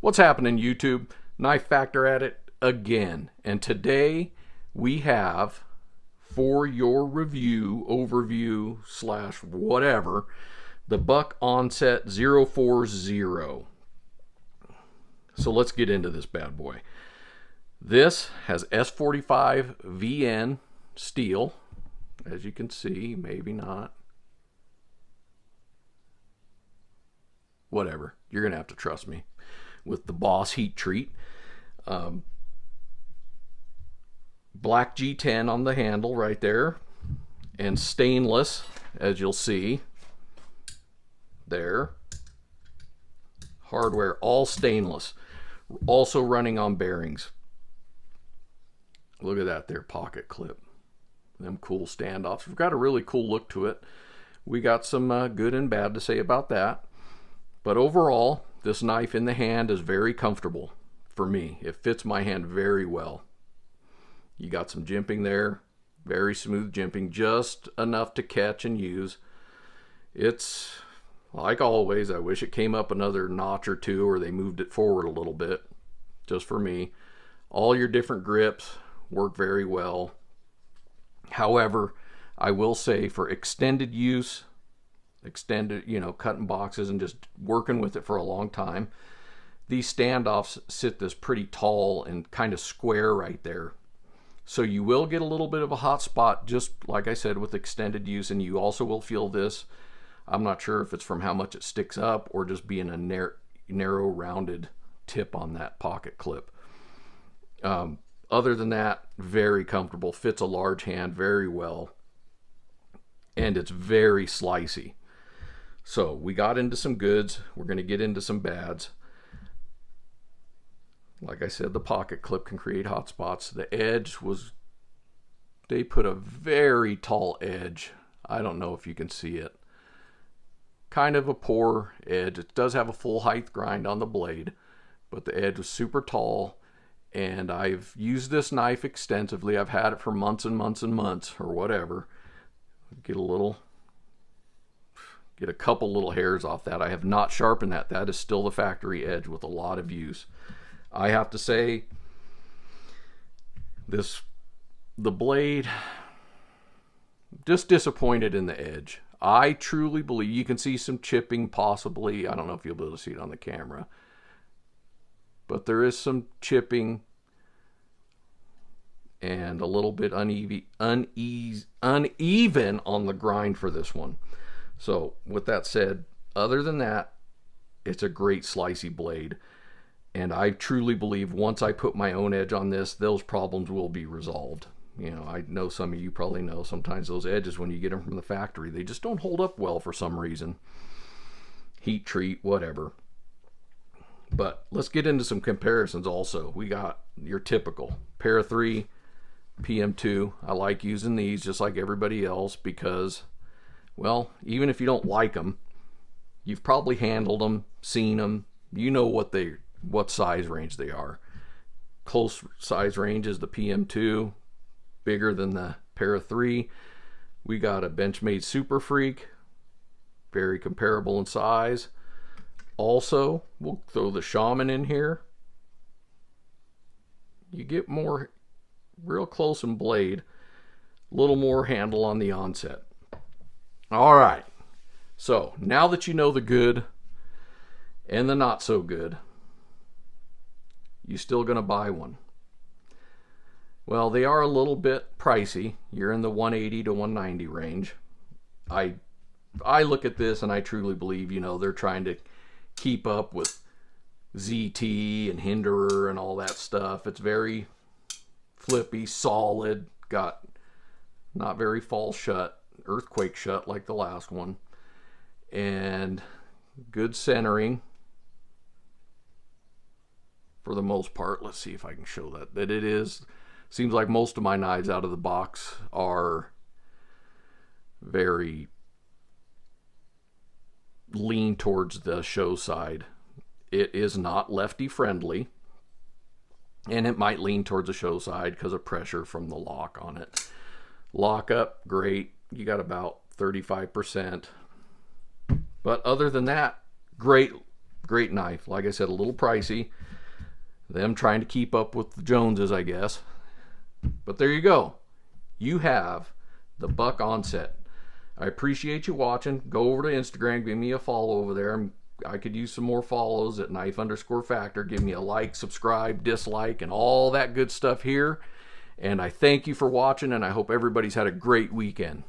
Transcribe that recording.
What's happening, YouTube? Knife Factor at it again. And today we have, for your review, overview, / whatever, the Buck Onset 040. So let's get into this bad boy. This has S45 VN steel, as you can see, maybe not. Whatever, you're going to have to trust me with the Boss heat treat. Black G10 on the handle right there, and stainless, as you'll see there. Hardware all stainless, also running on bearings. Look at that there, pocket clip, them cool standoffs. We've got a really cool look to it. We got some good and bad to say about that, but overall this knife in the hand is very comfortable for me. It fits my hand very well. You got some jimping there, very smooth jimping, just enough to catch and use. It's like always, I wish it came up another notch or two, or they moved it forward a little bit, just for me. All your different grips work very well. However, I will say for extended use, cutting boxes and just working with it for a long time, these standoffs sit this pretty tall and kind of square right there. So you will get a little bit of a hot spot, just like I said, with extended use, and you also will feel this. I'm not sure if it's from how much it sticks up or just being a narrow rounded tip on that pocket clip. Other than that, very comfortable, fits a large hand very well, and it's very slicey. So we got into some goods, we're going to get into some bads. Like I said, the pocket clip can create hot spots. The edge they put a very tall edge. I don't know if you can see it. Kind of a poor edge. It does have a full height grind on the blade, but the edge was super tall, and I've used this knife extensively. I've had it for months and months and months, or whatever. Get a couple little hairs off that. I have not sharpened that. That is still the factory edge with a lot of use. I have to say, the blade, just disappointed in the edge. I truly believe you can see some chipping possibly. I don't know if you'll be able to see it on the camera, but there is some chipping and a little bit uneven on the grind for this one. So with that said, other than that, it's a great slicey blade. And I truly believe once I put my own edge on this, those problems will be resolved. You know, I know some of you probably know sometimes those edges, when you get them from the factory, they just don't hold up well for some reason. Heat treat, whatever. But let's get into some comparisons also. We got your typical Para 3, PM2. I like using these just like everybody else because, well, even if you don't like them, you've probably handled them, seen them, you know what size range they are. Close size range is the PM2, bigger than the Para 3. We got a Benchmade Super Freak, very comparable in size. Also, we'll throw the Shaman in here. You get more real close in blade, a little more handle on the Onset. All right, so now that you know the good and the not so good, you still gonna buy one? Well, they are a little bit pricey. You're in the 180 to 190 range. I look at this and I truly believe, they're trying to keep up with ZT and Hinderer and all that stuff. It's very flippy, solid, got not very fall shut, earthquake shut like the last one, and good centering for the most part. Let's see if I can show that it is. Seems like most of my knives out of the box are very lean towards the show side. It is not lefty friendly, and it might lean towards the show side because of pressure from the lock on it. Lock up, great. You got about 35%. But other than that, great Great knife. Like I said, a little pricey. Them trying to keep up with the Joneses, I guess. But there you go. You have the Buck Onset. I appreciate you watching. Go over to Instagram. Give me a follow over there. I could use some more follows at knife_factor. Give me a like, subscribe, dislike, and all that good stuff here. And I thank you for watching, and I hope everybody's had a great weekend.